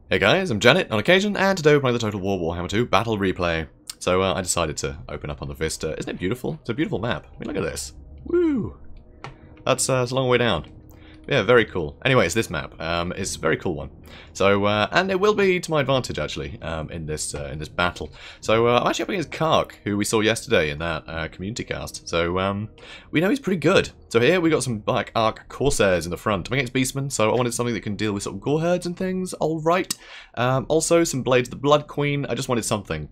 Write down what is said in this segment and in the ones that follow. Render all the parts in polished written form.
Hey guys, I'm Janet on occasion, and today we're playing the Total War Warhammer II Battle Replay. So I decided to open up on the Vista. Isn't it beautiful? It's a beautiful map. I mean, look at this. Woo! That's it's a long way down. Yeah, very cool. Anyways, this map is a very cool one. So and it will be to my advantage actually in this battle. So I'm actually up against Kark, who we saw yesterday in that community cast. So we know he's pretty good. So here we got some like Arc Corsairs in the front. I'm against Beastmen, so I wanted something that can deal with sort of gore herds and things. All right. Also some Blades of the Blood Queen. I just wanted something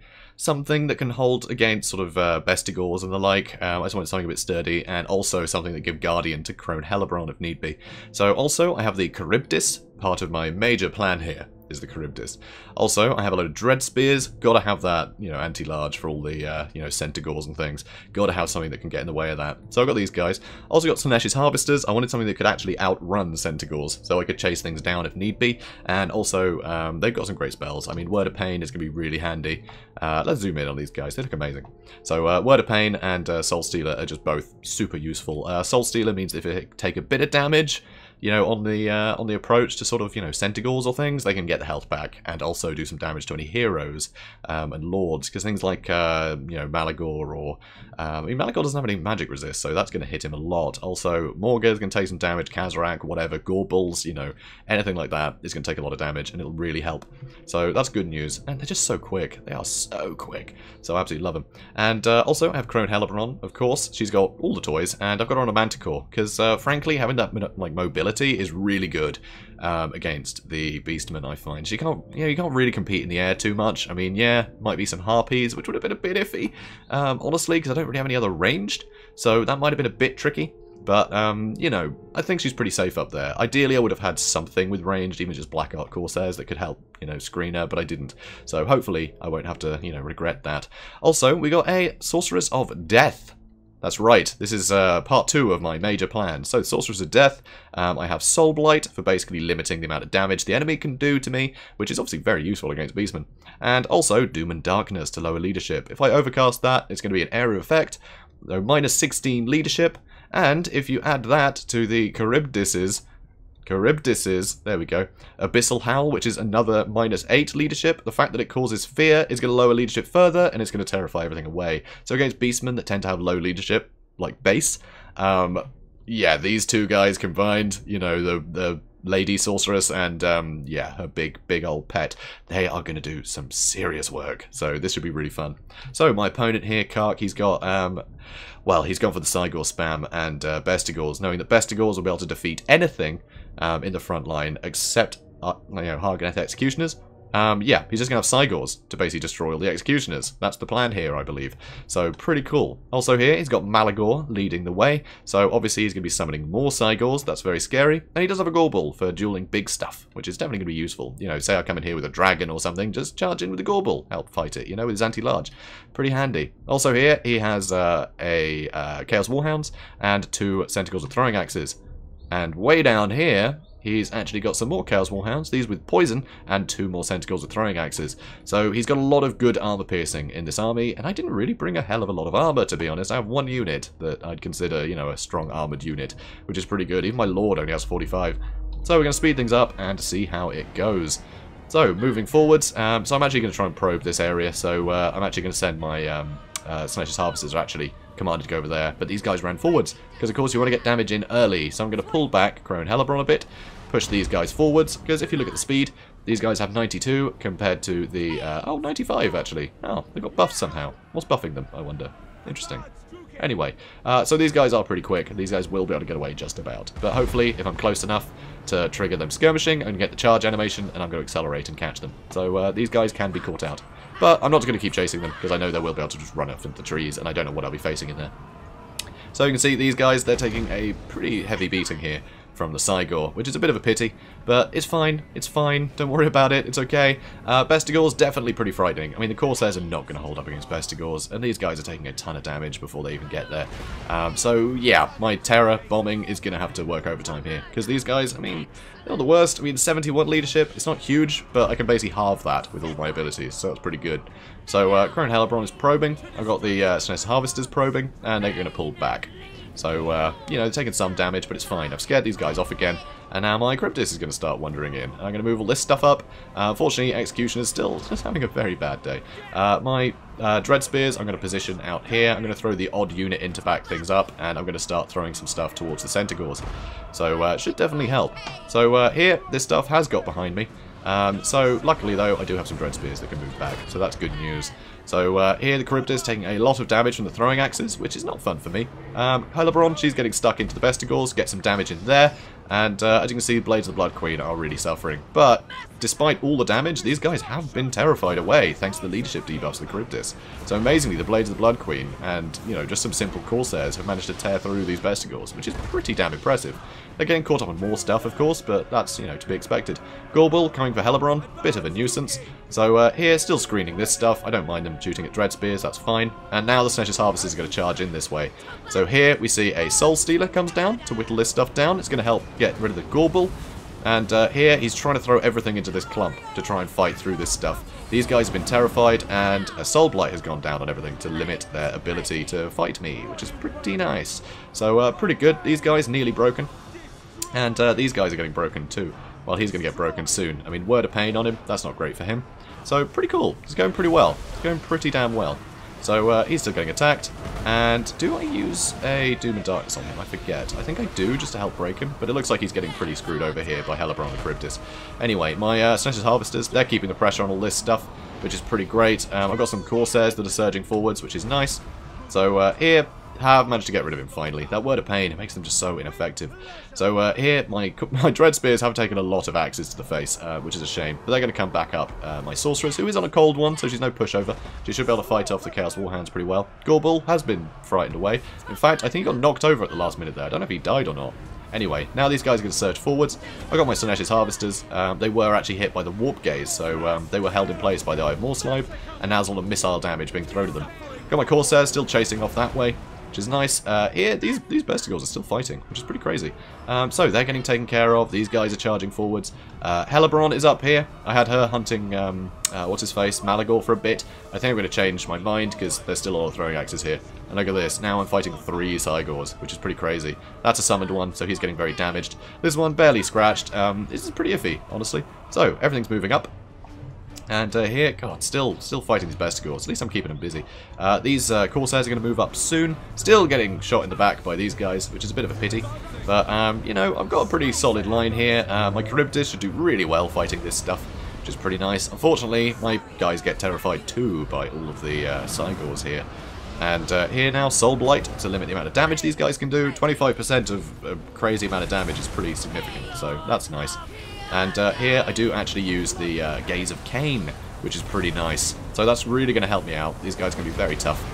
that can hold against sort of Bestigors and the like. I just wanted something a bit sturdy, and also something that give Guardian to Crone Hellebron if need be. So also I have the Kharibdyss. Part of my major plan here is the Kharibdyss. Also, I have a load of Dread Spears. Gotta have that, you know, anti-large for all the, you know, Cygors and things. Gotta have something that can get in the way of that. So I've got these guys. Also got Slaanesh Harvesters. I wanted something that could actually outrun Cygors, so I could chase things down if need be. And also, they've got some great spells. I mean, Word of Pain is going to be really handy. Let's zoom in on these guys. They look amazing. So, Word of Pain and Soul Stealer are just both super useful. Soul Stealer means if it take a bit of damage, you know, on the approach to sort of, you know, Cygors or things, they can get the health back and also do some damage to any heroes and lords, because things like, you know, Malagor or... I mean, Malagor doesn't have any magic resist, so that's going to hit him a lot. Also, Morga's going to take some damage, Kazarak, whatever, Gorbals, you know, anything like that is going to take a lot of damage, and it'll really help. So that's good news. And they're just so quick. They are so quick. So I absolutely love them. And also, I have Crone Hellebron, of course. She's got all the toys, and I've got her on a Manticore, because frankly, having that, like, mobility is really good against the Beastmen, I find. You can't really compete in the air too much. I mean, yeah, might be some Harpies, which would have been a bit iffy, honestly, because I don't really have any other ranged, so that might have been a bit tricky. But, you know, I think she's pretty safe up there. Ideally, I would have had something with ranged, even just Black Art Corsairs that could help, you know, screen her, but I didn't. So hopefully I won't have to, you know, regret that. Also, we got a Sorceress of Death. That's right, this is part 2 of my major plan. So, Sorceress of Death, I have Soul Blight for basically limiting the amount of damage the enemy can do to me, which is obviously very useful against Beastmen. And also, Doom and Darkness to lower leadership. If I overcast that, it's going to be an area effect, so minus 16 leadership, and if you add that to the Kharibdysses, there we go, Abyssal Howl, which is another minus 8 leadership. The fact that it causes fear is going to lower leadership further, and it's going to terrify everything away. So against Beastmen that tend to have low leadership, like base, yeah, these two guys combined, you know, the Lady Sorceress and, yeah, her big old pet, they are going to do some serious work. So this should be really fun. So my opponent here, Kark, he's got, well, he's gone for the Cygor spam and Bestigors, knowing that Bestigors will be able to defeat anything in the front line except, you know, Harganeth Executioners. Yeah, he's just going to have Cygors to basically destroy all the Executioners. That's the plan here, I believe. So, pretty cool. Also here, he's got Malagor leading the way. So, obviously, he's going to be summoning more Cygors. That's very scary. And he does have a Gorbal for dueling big stuff, which is definitely going to be useful. You know, say I come in here with a dragon or something, just charge in with the Gorbal. Help fight it, you know, with his anti-large. Pretty handy. Also here, he has Chaos Warhounds and 2 Centaurs with throwing axes. And way down here, he's actually got some more Chaos Warhounds, these with poison, and 2 more Centaurs with throwing axes. So he's got a lot of good armor piercing in this army, and I didn't really bring a hell of a lot of armor, to be honest. I have 1 unit that I'd consider, you know, a strong armored unit, which is pretty good. Even my Lord only has 45. So we're going to speed things up and see how it goes. So, moving forwards, so I'm actually going to try and probe this area, so I'm actually going to send my Slaanesh Harvesters are actually commanded to go over there, but these guys ran forwards, because of course you want to get damage in early, so I'm going to pull back Crone Hellebron a bit, push these guys forwards, because if you look at the speed, these guys have 92 compared to the, oh, 95 actually. Oh, they got buffed somehow. What's buffing them, I wonder? Interesting. Anyway, so these guys are pretty quick. These guys will be able to get away just about. But hopefully, if I'm close enough to trigger them skirmishing, I'm going to get the charge animation, and I'm going to accelerate and catch them. So these guys can be caught out. But I'm not going to keep chasing them, because I know they will be able to just run off into the trees, and I don't know what I'll be facing in there. So you can see these guys, they're taking a pretty heavy beating here from the Cygor, which is a bit of a pity, but it's fine, don't worry about it, it's okay. Bestigors, definitely pretty frightening. I mean, the Corsairs are not going to hold up against Bestigors, and these guys are taking a ton of damage before they even get there. So yeah, my Terror bombing is going to have to work overtime here, because these guys, I mean, they're not the worst. I mean, 71 leadership, it's not huge, but I can basically halve that with all my abilities, so it's pretty good. So, Crone Hellebron is probing, I've got the Slaanesh Harvesters probing, and they're going to pull back. So, you know, they're taking some damage, but it's fine. I've scared these guys off again, And now my Kharibdyss is going to start wandering in. I'm going to move all this stuff up. Unfortunately, Execution is still just having a very bad day. My Dread Spears I'm going to position out here. I'm going to throw the odd unit in to back things up, and I'm going to start throwing some stuff towards the Cygors. So it should definitely help. So here, this stuff has got behind me. So luckily though, I do have some Dread Spears that can move back, so that's good news. So here the Kharibdyss is taking a lot of damage from the throwing axes, which is not fun for me. Helibron, she's getting stuck into the Bestigors, get some damage in there. And as you can see, Blades of the Blood Queen are really suffering. But despite all the damage, these guys have been terrified away thanks to the leadership debuffs of the Kharibdyss. So amazingly, the Blades of the Blood Queen and, you know, just some simple Corsairs have managed to tear through these Bestigors, which is pretty damn impressive. They're getting caught up on more stuff, of course, but that's, you know, to be expected. Gorbel coming for Helibron, bit of a nuisance. So here, still screening this stuff. I don't mind them shooting at Dread Spears, that's fine. And now the Snatcher's Harvesters are going to charge in this way. So here we see a Soul Stealer comes down to whittle this stuff down. It's going to help get rid of the Gorbel. And here he's trying to throw everything into this clump to try and fight through this stuff. These guys have been terrified, and a Soul Blight has gone down on everything to limit their ability to fight me, which is pretty nice. So pretty good. These guys nearly broken. And these guys are getting broken too. Well, he's going to get broken soon. I mean, Word of Pain on him, that's not great for him. So, pretty cool. It's going pretty well. It's going pretty damn well. So, he's still getting attacked. And do I use a Doom and Darkness on him? I forget. I think I do, just to help break him. But it looks like he's getting pretty screwed over here by Helibron and Kharibdyss. Anyway, my Snatcher's Harvesters, they're keeping the pressure on all this stuff, which is pretty great. I've got some Corsairs that are surging forwards, which is nice. So, here, have managed to get rid of him finally. That Word of Pain, it makes them just so ineffective. So here, my Dread Spears have taken a lot of axes to the face, which is a shame. But they're going to come back up. My Sorceress, who is on a cold one, so she's no pushover. She should be able to fight off the Chaos Warhounds pretty well. Gorbel has been frightened away. In fact, I think he got knocked over at the last minute there. I don't know if he died or not. Anyway, now these guys are going to surge forwards. I got my Slaane's Harvesters. They were actually hit by the Warp Gaze, so they were held in place by the Eye of Morslide, and now there's all the missile damage being thrown at them. Got my Corsairs still chasing off that way, which is nice. Here, these Bestigors are still fighting, which is pretty crazy. So they're getting taken care of. These guys are charging forwards. Helibron is up here. I had her hunting, what's-his-face, Malagor for a bit. I think I'm going to change my mind, because there's still a lot of throwing axes here. And look at this. Now I'm fighting 3 Cygors, which is pretty crazy. That's a summoned one, so he's getting very damaged. This one barely scratched. This is pretty iffy, honestly. So, everything's moving up. And here, God, still fighting these Bestigors. At least I'm keeping them busy. These Corsairs are going to move up soon. Still getting shot in the back by these guys, which is a bit of a pity. But, you know, I've got a pretty solid line here. My Kharibdyss should do really well fighting this stuff, which is pretty nice. Unfortunately, my guys get terrified too by all of the Cygors here. And here now, Soul Blight to limit the amount of damage these guys can do. 25% of a crazy amount of damage is pretty significant, so that's nice. And here I do actually use the Gaze of Cain, which is pretty nice. So that's really going to help me out. These guys are going to be very tough.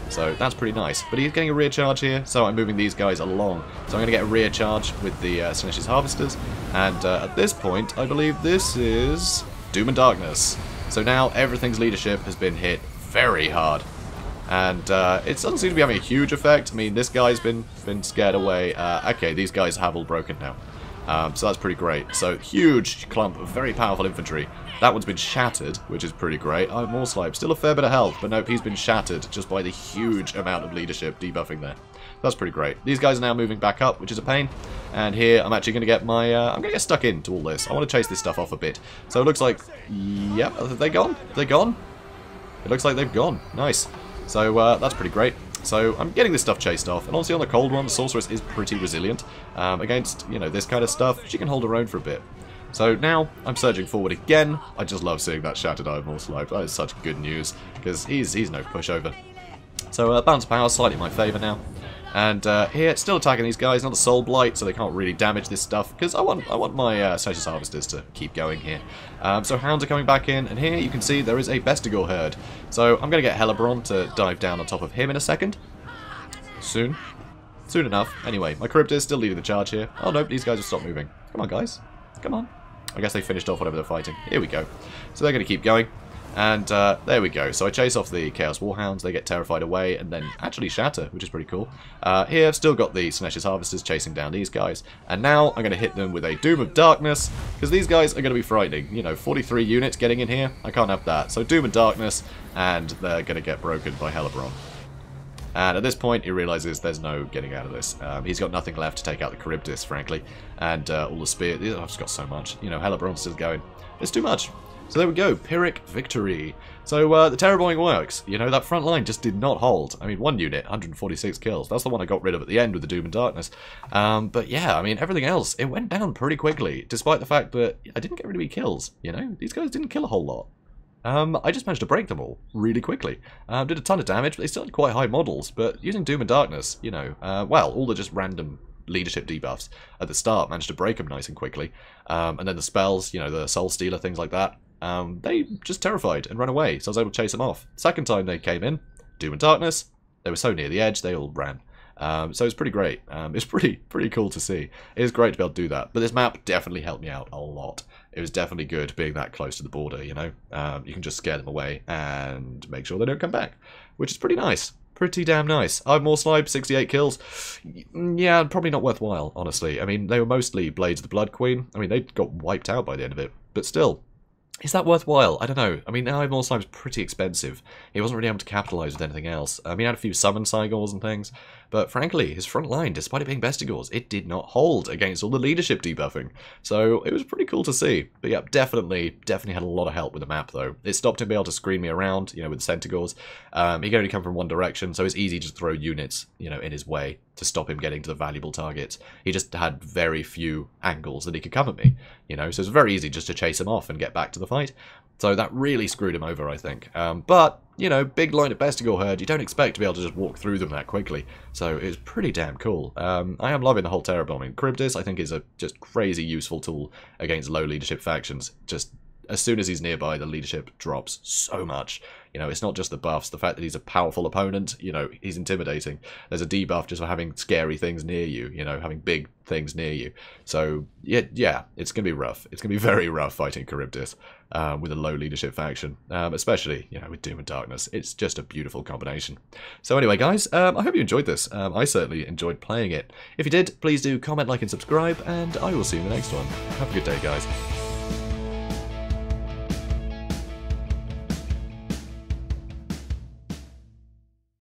So that's pretty nice. But he's getting a rear charge here, so I'm moving these guys along. So I'm going to get a rear charge with the Slaane's Harvesters. And at this point, I believe this is Doom and Darkness. So now everything's leadership has been hit very hard. And it doesn't seem to be having a huge effect. I mean, this guy's been scared away. Okay, these guys have all broken now. So that's pretty great. So, huge clump of very powerful infantry. That one's been shattered, which is pretty great. I'm Morslide, still a fair bit of health, but nope, he's been shattered just by the huge amount of leadership debuffing there. That's pretty great. These guys are now moving back up, which is a pain. And here, I'm actually going to get my... I'm going to get stuck into all this. I want to chase this stuff off a bit. So it looks like... Yep, are they gone? Are they gone? It looks like they've gone. Nice. So that's pretty great. So I'm getting this stuff chased off, and honestly on the cold one, the Sorceress is pretty resilient against, you know, this kind of stuff. She can hold her own for a bit. So now I'm surging forward again. I just love seeing that Shattered Eye of Morslide. That is such good news, because he's no pushover. So balance of power slightly in my favour now. And here, still attacking these guys, not a Soul Blight, so they can't really damage this stuff, because I want my Snatcher's Harvesters to keep going here. So Hounds are coming back in, and here you can see there is a Bestigor herd. So I'm going to get Helibron to dive down on top of him in a second. Soon enough. Anyway, my Kharibdyss is still leading the charge here. Oh no, these guys have stopped moving. Come on, guys. Come on. I guess they finished off whatever they're fighting. Here we go. So they're going to keep going. And there we go. So I chase off the Chaos Warhounds, they get terrified away, and then actually shatter, which is pretty cool. Here I've still got the Slaane's Harvesters chasing down these guys. And now I'm going to hit them with a Doom of Darkness, because these guys are going to be frightening. You know, 43 units getting in here, I can't have that. So Doom of Darkness, and they're going to get broken by Helibron. And at this point, he realizes there's no getting out of this. He's got nothing left to take out the Kharibdyss, frankly. And all the spear... I've just got so much. You know, Hellebron's still going. It's too much. So there we go, Pyrrhic victory. So the terror-bombing works. You know, that front line just did not hold. I mean, one unit, 146 kills. That's the one I got rid of at the end with the Doom and Darkness. But yeah, I mean, everything else, it went down pretty quickly, despite the fact that I didn't get rid of any kills, you know? These guys didn't kill a whole lot. I just managed to break them all really quickly. Did a ton of damage, but they still had quite high models. But using Doom and Darkness, you know, well, all the just random leadership debuffs at the start managed to break them nice and quickly. And then the spells, you know, the Soul Stealer, things like that, they just terrified and ran away, so I was able to chase them off. Second time they came in, Doom and Darkness, they were so near the edge, they all ran. So it's pretty great. It's pretty cool to see. It is great to be able to do that. But this map definitely helped me out a lot. It was definitely good being that close to the border, you know. You can just scare them away and make sure they don't come back, which is pretty nice. Pretty damn nice. I have more snipes, 68 kills. Yeah, probably not worthwhile, honestly. I mean, they were mostly Blades of the Blood Queen. I mean, they got wiped out by the end of it. But still, is that worthwhile? I don't know. I mean, now more Slime's pretty expensive. He wasn't really able to capitalise with anything else. I mean, he had a few summon Cygors and things, but frankly, his front line, despite it being Bestigors, it did not hold against all the leadership debuffing. So it was pretty cool to see. But yeah, definitely had a lot of help with the map, though. It stopped him being able to screen me around, you know, with the Centaurs. He can only come from one direction, so it's easy to throw units, you know, in his way to stop him getting to the valuable targets. He just had very few angles that he could come at me, you know, so it's very easy just to chase him off and get back to the fight. So that really screwed him over, I think. But, you know, big line of Bestigor herd, you don't expect to be able to just walk through them that quickly. So it's pretty damn cool. I am loving the whole terror bombing. Kharibdyss, I think, is a just crazy useful tool against low leadership factions. Just as soon as he's nearby, the leadership drops so much. You know, it's not just the buffs. The fact that he's a powerful opponent, you know, he's intimidating. There's a debuff just for having scary things near you, you know, having big things near you. So, yeah, it's going to be rough. It's going to be very rough fighting Kharibdyss with a low leadership faction, especially, you know, with Doom and Darkness. It's just a beautiful combination. So anyway, guys, I hope you enjoyed this. I certainly enjoyed playing it. If you did, please do comment, like, and subscribe, and I will see you in the next one. Have a good day, guys.